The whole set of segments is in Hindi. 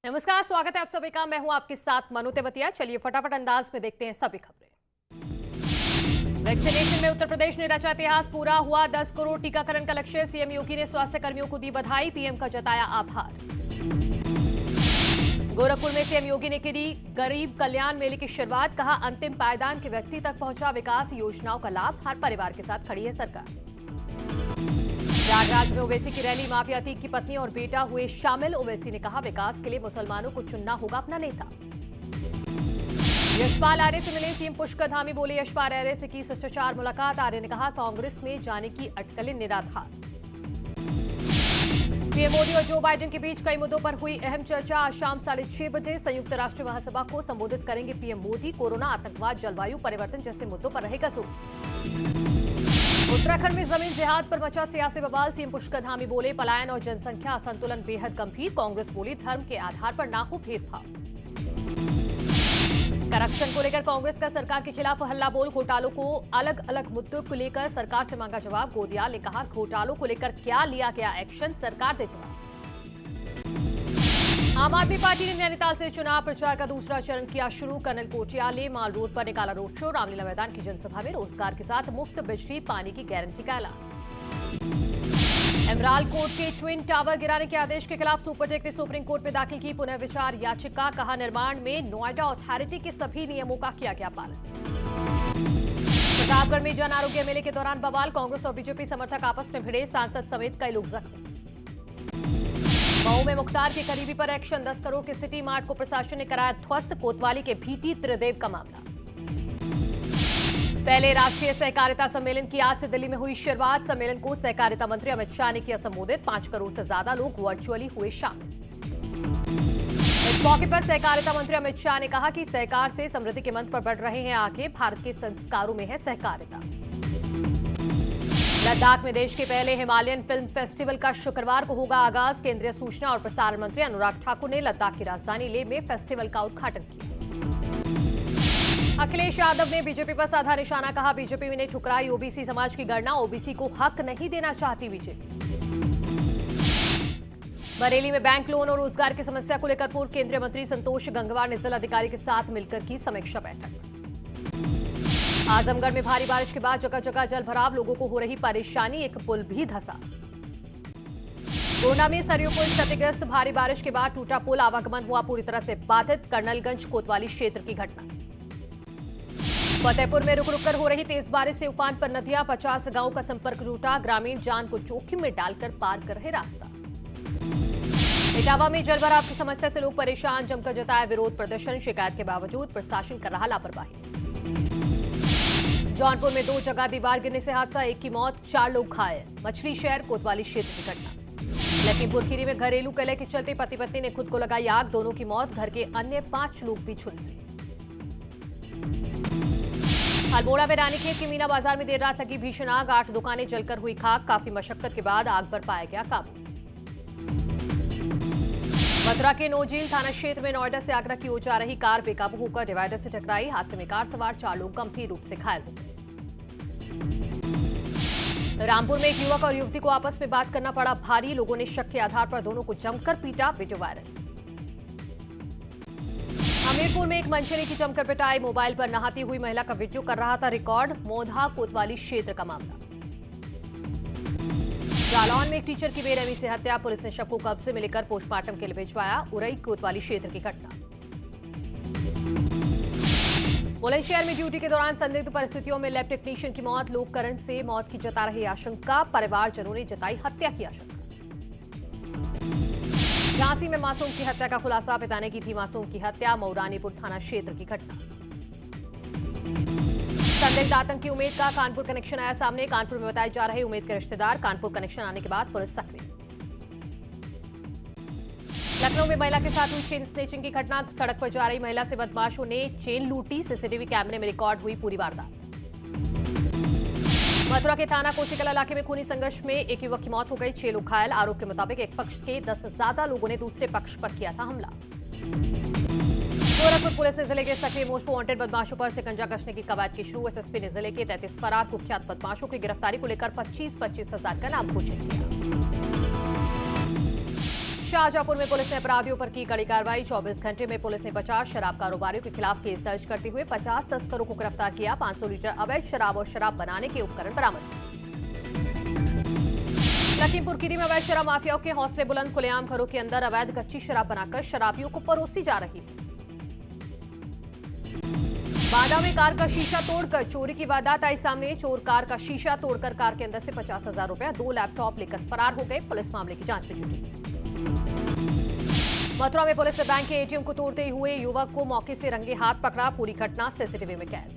नमस्कार, स्वागत है आप सभी का। मैं हूं आपके साथ मनु तेवतिया। चलिए फटाफट अंदाज में देखते हैं सभी खबरें। वैक्सीनेशन में उत्तर प्रदेश ने रचा इतिहास, पूरा हुआ 10 करोड़ टीकाकरण का लक्ष्य। सीएम योगी ने स्वास्थ्य कर्मियों को दी बधाई, पीएम का जताया आभार। गोरखपुर में सीएम योगी ने की गरीब कल्याण मेले की शुरुआत, कहा अंतिम पायदान के व्यक्ति तक पहुंचा विकास योजनाओं का लाभ, हर परिवार के साथ खड़ी है सरकार। प्रयागराज में ओवैसी की रैली, माफिया अतीक की पत्नी और बेटा हुए शामिल। ओवैसी ने कहा विकास के लिए मुसलमानों को चुनना होगा अपना नेता। यशपाल आर्य से मिले सीएम पुष्कर धामी, बोले यशपाल आर्य से की शिष्टाचार मुलाकात। आर्य ने कहा कांग्रेस में जाने की अटकलें निराधार। पीएम मोदी और जो बाइडेन के बीच कई मुद्दों पर हुई अहम चर्चा। आज शाम 6:30 बजे संयुक्त राष्ट्र महासभा को संबोधित करेंगे पीएम मोदी। कोरोना, आतंकवाद, जलवायु परिवर्तन जैसे मुद्दों पर रहेगा जोर। उत्तराखंड में जमीन जिहाद पर मचा सियासी बवाल। सीएम पुष्कर धामी बोले पलायन और जनसंख्या असंतुलन बेहद गंभीर। कांग्रेस बोली धर्म के आधार पर ना हो भेदभाव। करप्शन को लेकर कांग्रेस का सरकार के खिलाफ हल्ला बोल। घोटालों को अलग अलग मुद्दों को लेकर सरकार से मांगा जवाब। गोदियाल ने कहा घोटालों को लेकर क्या लिया गया एक्शन, सरकार दे जवाब। आम आदमी पार्टी ने नैनीताल से चुनाव प्रचार का दूसरा चरण किया शुरू। कर्नल कोटियाले माल रोड पर निकाला रोड शो। रामलीला मैदान की जनसभा में रोजगार के साथ मुफ्त बिजली पानी की गारंटी का ऐलान। एमराल्ड कोर्ट के ट्विन टावर गिराने के आदेश के खिलाफ सुपरटेक ने सुप्रीम कोर्ट में दाखिल की पुनर्विचार याचिका। कहा निर्माण में नोएडा अथॉरिटी के सभी नियमों का किया गया पालन। प्रतापगढ़ में जन आरोग्य मेले के दौरान बवाल। कांग्रेस और बीजेपी समर्थक आपस में भिड़े, सांसद समेत कई लोग जख्मी। मऊ में मुख्तार के करीबी पर एक्शन। 10 करोड़ के सिटी मार्ट को प्रशासन ने कराया ध्वस्त। कोतवाली के भीटी त्रिदेव का मामला। पहले राष्ट्रीय सहकारिता सम्मेलन की आज से दिल्ली में हुई शुरुआत। सम्मेलन को सहकारिता मंत्री अमित शाह ने किया संबोधित। 5 करोड़ से ज्यादा लोग वर्चुअली हुए शामिल। इस मौके पर सहकारिता मंत्री अमित शाह ने कहा कि सहकार से समृद्धि के मंत्र पर बढ़ रहे हैं आगे। भारत के संस्कारों में है सहकारिता। लद्दाख में देश के पहले हिमालयन फिल्म फेस्टिवल का शुक्रवार को होगा आगाज। केंद्रीय सूचना और प्रसारण मंत्री अनुराग ठाकुर ने लद्दाख की राजधानी लेह में फेस्टिवल का उद्घाटन किया। अखिलेश यादव ने बीजेपी पर साधा निशाना, कहा बीजेपी ने ठुकराई ओबीसी समाज की गणना। ओबीसी को हक नहीं देना चाहती बीजेपी। बरेली में बैंक लोन और रोजगार की समस्या को लेकर पूर्व केंद्रीय मंत्री संतोष गंगवार ने जिलाधिकारी के साथ मिलकर की समीक्षा बैठक। आजमगढ़ में भारी बारिश के बाद जगह जगह जल भराव, लोगों को हो रही परेशानी, एक पुल भी धंसा। गोंडा में सरयू पुल क्षतिग्रस्त, भारी बारिश के बाद टूटा पुल, आवागमन हुआ पूरी तरह से बाधित। कर्नलगंज कोतवाली क्षेत्र की घटना। फतेहपुर में रुक रुक कर हो रही तेज बारिश से उफान पर नदियां, 50 गांवों का संपर्क टूटा। ग्रामीण जान को जोखिम में डालकर पार कर रहे रास्ता। इटावा में जलभराव की समस्या से लोग परेशान, जमकर जताया विरोध प्रदर्शन। शिकायत के बावजूद प्रशासन कर रहा लापरवाही। जौनपुर में 2 जगह दीवार गिरने से हादसा, 1 की मौत, 4 लोग घायल। मछली शहर कोतवाली क्षेत्र की घटना। लखीमपुर खीरी में घरेलू कलह के चलते पति पत्नी ने खुद को लगाई आग, दोनों की मौत, घर के अन्य 5 लोग भी झुलसे। अल्मोड़ा में रानीखेत के मीना बाजार में देर रात लगी भीषण आग, 8 दुकानें जलकर हुई खाक। काफी मशक्कत के बाद आग पर पाया गया काबू। मथुरा के नोजील थाना क्षेत्र में नोएडा से आगरा की ओर जा रही कार बेकाबू होकर डिवाइडर से टकराई। हादसे में कार सवार 4 लोग गंभीर रूप से घायल हो गए। रामपुर में एक युवक और युवती को आपस में बात करना पड़ा भारी, लोगों ने शक के आधार पर दोनों को जमकर पीटा, वीडियो वायरल। हमीरपुर में एक मनचले की जमकर पिटाई, मोबाइल पर नहाती हुई महिला का वीडियो कर रहा था रिकॉर्ड। मोधा कोतवाली क्षेत्र का मामला। जालौन में एक टीचर की बेरहमी से हत्या, पुलिस ने शव को कब्जे में लेकर पोस्टमार्टम के लिए भिजवाया। उरई कोतवाली क्षेत्र की घटना। बुलंदशहर में ड्यूटी के दौरान संदिग्ध परिस्थितियों में लैब टेक्नीशियन की मौत, लोग करंट से मौत की जता रही आशंका, परिवारजनों ने जताई हत्या की आशंका। झांसी में मासूम की हत्या का खुलासा, पिता ने की थी मासूम की हत्या। मऊरानीपुर थाना क्षेत्र की घटना। संदिग्ध आतंकी उमेद का कानपुर कनेक्शन आया सामने, कानपुर में बताए जा रहे उमेद के रिश्तेदार। कानपुर कनेक्शन आने के बाद पुलिस सक्रिय। लखनऊ में महिला के साथ हुई चेन स्नेचिंग की घटना, सड़क पर जा रही महिला से बदमाशों ने चेन लूटी, सीसीटीवी कैमरे में रिकॉर्ड हुई पूरी वारदात। मथुरा के थाना कोसीकला इलाके में खूनी संघर्ष में एक युवक की मौत हो गई, 6 लोग घायल। आरोप के मुताबिक एक पक्ष के 10 से ज्यादा लोगों ने दूसरे पक्ष पर किया था हमला। गोरखपुर पुलिस ने जिले के सक्रिय मोस्ट वांटेड बदमाशों पर शिकंजा कसने की कवायद की शुरू। एसएसपी ने जिले के 33 फरार कुख्यात बदमाशों की गिरफ्तारी को लेकर 25-25 हजार का इनाम घोषित किया। शाहजहांपुर में पुलिस ने अपराधियों पर की कड़ी कार्रवाई। 24 घंटे में पुलिस ने 50 शराब कारोबारियों के खिलाफ केस दर्ज करते हुए 50 तस्करों को गिरफ्तार किया। 500 लीटर अवैध शराब और शराब बनाने के उपकरण बरामद। लखीमपुर खीरी में अवैध शराब माफियाओं के हौसले बुलंद। खुलेआम घरों के अंदर अवैध कच्ची शराब बनाकर शराबियों को परोसी जा रही है। बांदा में कार का शीशा तोड़कर चोरी की वारदात आई सामने। चोर कार का शीशा तोड़कर कार के अंदर से 50,000 रुपए, 2 लैपटॉप लेकर फरार हो गए। पुलिस मामले की जांच में जुटी। मथुरा में पुलिस ने बैंक के एटीएम को तोड़ते हुए युवक को मौके से रंगे हाथ पकड़ा। पूरी घटना सीसीटीवी में कैद।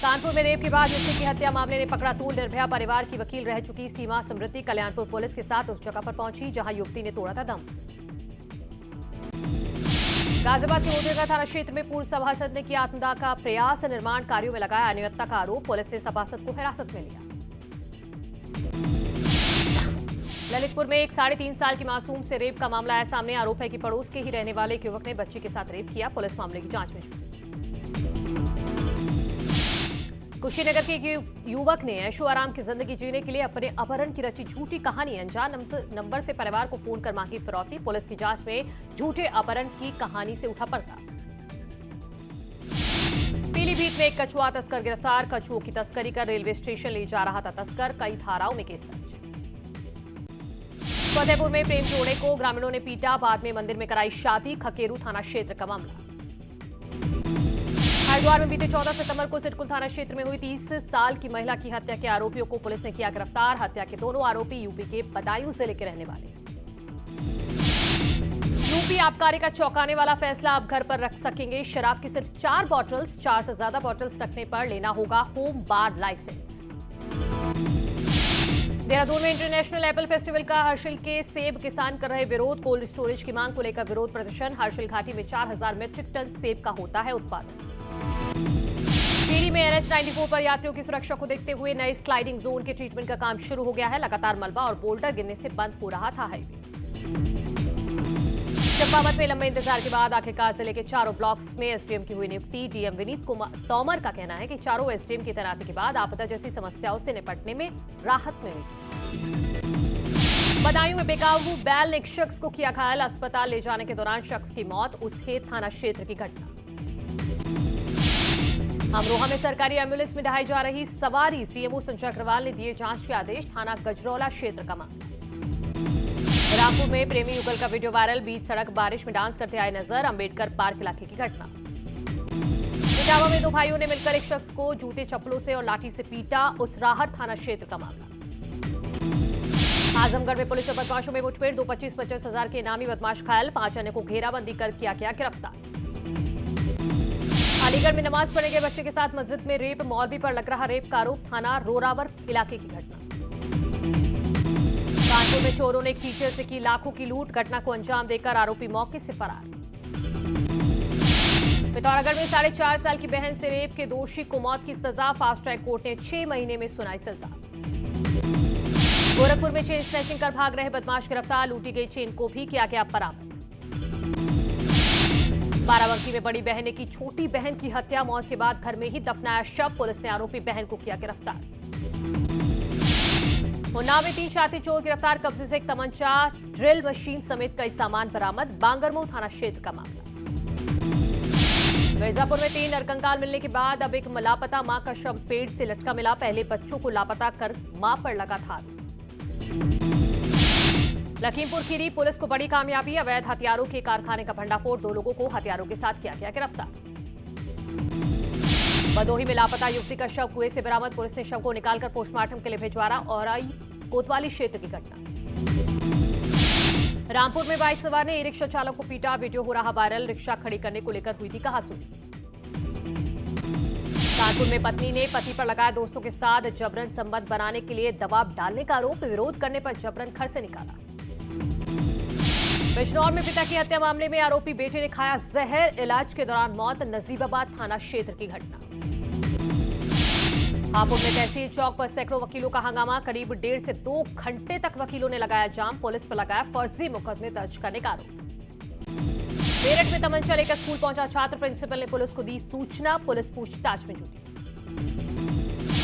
कानपुर में रेप के बाद युवती की हत्या मामले ने पकड़ा तूल। निर्भया परिवार की वकील रह चुकी सीमा समृद्धि कल्याणपुर पुलिस के साथ उस जगह पर पहुंची जहां युवती ने तोड़ा था दम। गाजियाबाद के मोदीनगर थाना क्षेत्र में पूर्व सभासद ने किया आत्मदाह का प्रयास। निर्माण कार्यों में लगाया अनियमितता का आरोप। पुलिस ने सभासद को हिरासत में लिया। ललितपुर में एक 3.5 साल की मासूम से रेप का मामला आया सामने। आरोप है कि पड़ोस के ही रहने वाले एक युवक ने बच्ची के साथ रेप किया। पुलिस मामले की जांच में जुटी। कुशीनगर के एक युवक ने ऐशो आराम की जिंदगी जीने के लिए अपने अपहरण की रची झूठी कहानी। अनजान नंबर से परिवार को फोन कर मांगी फिरौती। पुलिस की जांच में झूठे अपहरण की कहानी से उठा पर्दा। पीलीभीत में एक कछुआ तस्कर गिरफ्तार। कछुओं की तस्करी कर रेलवे स्टेशन ले जा रहा था तस्कर। कई धाराओं में केस दर्ज। फतेहपुर में प्रेम जोड़े को ग्रामीणों ने पीटा। बाद में मंदिर में कराई शादी। खकेरू थाना क्षेत्र का मामला। हरिद्वार में बीते 14 सितंबर को सिडकुल थाना क्षेत्र में हुई 30 साल की महिला की हत्या के आरोपियों को पुलिस ने किया गिरफ्तार। हत्या के दोनों आरोपी यूपी के बदायूं जिले के रहने वाले। यूपी आबकारी का चौंकाने वाला फैसला। अब घर पर रख सकेंगे शराब की सिर्फ 4 बॉटल्स। 4 से ज्यादा बॉटल्स रखने पर लेना होगा होम बार लाइसेंस। देहरादून में इंटरनेशनल एप्पल फेस्टिवल का हर्षिल के सेब किसान कर रहे विरोध। कोल्ड स्टोरेज की मांग को लेकर विरोध प्रदर्शन। हर्षिल घाटी में 4000 मीट्रिक टन सेब का होता है उत्पादन। टिहरी में NH-94 पर यात्रियों की सुरक्षा को देखते हुए नए स्लाइडिंग जोन के ट्रीटमेंट का काम शुरू हो गया है। लगातार मलबा और बोल्डर गिरने से बंद हो रहा था हाईवे। चंपावत में लंबे इंतजार के बाद आखिरकार जिले के चारों ब्लॉक्स में एसडीएम की हुई नियुक्ति। डीएम विनीत तोमर का कहना है कि चारों एसडीएम की तैनाती के बाद आपदा जैसी समस्याओं से निपटने में राहत मिलेगी। बदायूं में बेकाबू बैल ने एक शख्स को किया घायल। अस्पताल ले जाने के दौरान शख्स की मौत। उसहेत थाना क्षेत्र की घटना। अमरोहा में सरकारी एम्बुलेंस में ढहाई जा रही सवारी। सीएमओ संजय अग्रवाल ने दिए जांच के आदेश। थाना गजरौला क्षेत्र का मामला। रामपुर में प्रेमी युगल का वीडियो वायरल। बीच सड़क बारिश में डांस करते आए नजर। अंबेडकर पार्क इलाके की घटना। इटावा में 2 भाइयों ने मिलकर एक शख्स को जूते चप्पलों से और लाठी से पीटा। उसराहर थाना क्षेत्र का मामला। आजमगढ़ में पुलिस और बदमाशों में मुठभेड़। 2 25-50 हजार के इनामी बदमाश घायल। 5 अन्य को घेराबंदी कर किया गया गिरफ्तार। अलीगढ़ में नमाज पढ़ने गए बच्चे के साथ मस्जिद में रेप। मौलवी पर लग रहा रेप का आरोप। थाना रोरावर इलाके की घटना। कानपुर में चोरों ने एक टीचर से की लाखों की लूट। घटना को अंजाम देकर आरोपी मौके से फरार। पिथौरागढ़ में 4.5 साल की बहन से रेप के दोषी को मौत की सजा। फास्ट ट्रैक कोर्ट ने 6 महीने में सुनाई सजा। गोरखपुर में चेन स्नैचिंग कर भाग रहे बदमाश गिरफ्तार। लूटी गई चेन को भी किया गया बरामद। बाराबंकी में बड़ी बहन ने की छोटी बहन की हत्या। मौत के बाद घर में ही दफनाया शव। पुलिस ने आरोपी बहन को किया गिरफ्तार। उन्नाव में 3 शातिर चोर गिरफ्तार। कब्जे से एक तमंचा, ड्रिल मशीन समेत कई सामान बरामद। बांगरमऊ थाना क्षेत्र का मामला। मिर्जापुर में 3 नरकंकाल मिलने के बाद अब एक लापता मां का शव पेड़ से लटका मिला। पहले बच्चों को लापता कर मां पर लगा था। लखीमपुर खीरी पुलिस को बड़ी कामयाबी। अवैध हथियारों के कारखाने का भंडाफोड़। 2 लोगों को हथियारों के साथ किया गया गिरफ्तार। भदोही में लापता युवती का शव कुएं से बरामद। पुलिस ने शव को निकालकर पोस्टमार्टम के लिए भिजवाया। और कोतवाली क्षेत्र की घटना। रामपुर में बाइक सवार ने ई-रिक्शा चालक को पीटा। वीडियो हो रहा वायरल। रिक्शा खड़ी करने को लेकर हुई थी कहासुनी। कानपुर में पत्नी ने पति पर लगाया दोस्तों के साथ जबरन संबंध बनाने के लिए दबाव डालने का आरोप। विरोध करने पर जबरन घर से निकाला। बिजनौर में पिता की हत्या मामले में आरोपी बेटे ने खाया जहर। इलाज के दौरान मौत। नजीबाबाद थाना क्षेत्र की घटना। हापुड़ में तहसील चौक पर सैकड़ों वकीलों का हंगामा। करीब 1.5 से 2 घंटे तक वकीलों ने लगाया जाम। पुलिस पर लगाया फर्जी मुकदमे दर्ज करने का आरोप। मेरठ में तमंचा लेकर स्कूल पहुंचा छात्र। प्रिंसिपल ने पुलिस को दी सूचना। पुलिस पूछताछ में जुटी।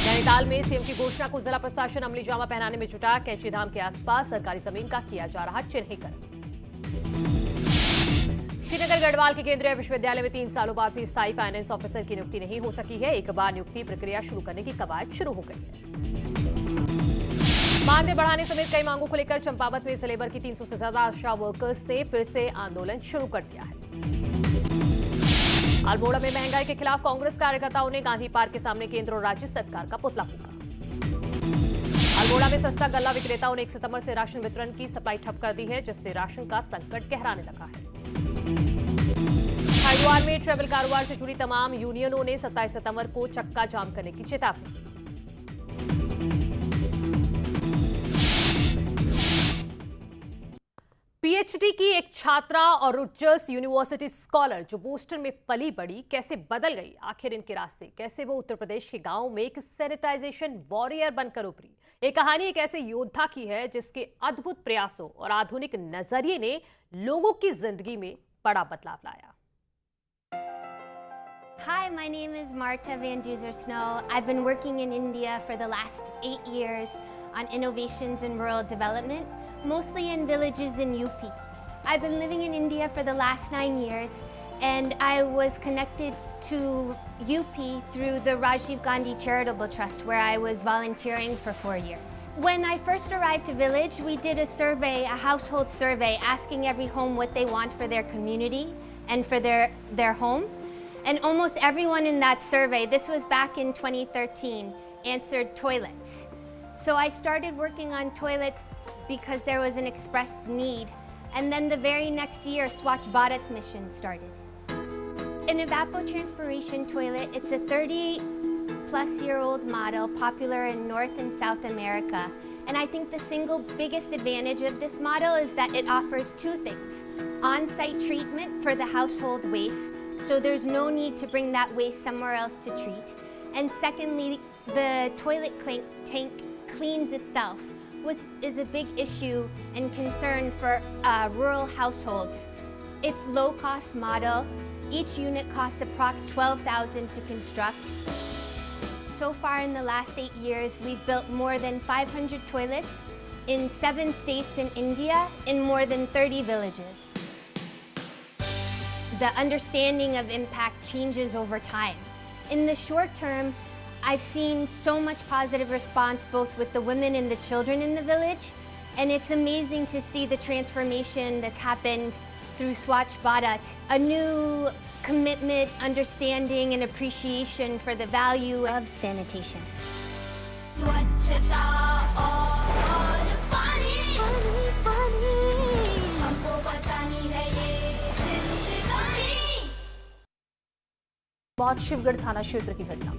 दैनिक नैनीताल में सीएम की घोषणा को जिला प्रशासन अमली जामा पहनाने में जुटा। कैची धाम के आसपास सरकारी जमीन का किया जा रहा चिन्हीकरण। श्रीनगर गढ़वाल के केंद्रीय विश्वविद्यालय में 3 सालों बाद भी स्थायी फाइनेंस ऑफिसर की नियुक्ति नहीं हो सकी है। एक बार नियुक्ति प्रक्रिया शुरू करने की कवायद शुरू हो गई है। मानदेय बढ़ाने समेत कई मांगों को लेकर चंपावत में लेबर की 300 से ज्यादा आशा वर्कर्स ने फिर से आंदोलन शुरू कर दिया है। अल्मोड़ा में महंगाई के खिलाफ कांग्रेस कार्यकर्ताओं ने गांधी पार्क के सामने केंद्र और राज्य सरकार का पुतला फूंका। अल्मोड़ा में सस्ता गल्ला विक्रेताओं ने 1 सितंबर से राशन वितरण की सप्लाई ठप कर दी है, जिससे राशन का संकट गहराने लगा है। हरिद्वार में ट्रैवल कारोबार से जुड़ी तमाम यूनियनों ने 27 सितंबर को चक्का जाम करने की चेतावनी। पीएचडी की एक छात्रा और रुटजर्स यूनिवर्सिटी स्कॉलर जो बोस्टन में पली बड़ी कैसे बदल गई आखिर इनके रास्ते, कैसे वो उत्तर प्रदेश के गांव में एक सैनिटाइजेशन वॉरियर बनकर उभरी। ये कहानी एक ऐसे योद्धा की है जिसके अद्भुत प्रयासों और आधुनिक नजरिए ने लोगों की जिंदगी में बड़ा बदलाव लाया। Hi, my name is Marta Van Duzer Snow. I've been working in India for the last 8 years on innovations in rural development, mostly in villages in UP. I've been living in India for the last 9 years, and I was connected to UP through the Rajiv Gandhi Charitable Trust, where I was volunteering for 4 years. When I first arrived to village, we did a survey, a household survey, asking every home what they want for their community and for their home. And almost everyone in that survey, this was back in 2013, answered toilets. So I started working on toilets because there was an expressed need. And then the very next year, Swachh Bharat mission started. An evapotranspiration toilet, it's a 30-plus-year-old model, popular in North and South America. And I think the single biggest advantage of this model is that it offers 2 things. On-site treatment for the household waste, so there's no need to bring that waste somewhere else to treat. And secondly, the toilet tank cleans itself, which is a big issue and concern for rural households. It's low-cost model. Each unit costs approx $12,000 to construct. So far in the last 8 years, we've built more than 500 toilets in 7 states in India, in more than 30 villages. The understanding of impact changes over time. In the short term, I've seen so much positive response both with the women and the children in the village, and it's amazing to see the transformation that's happened through Swachh Bharat, a new commitment, understanding, and appreciation for the value of sanitation. बहुत शिवगढ़ थाना क्षेत्र की घटना।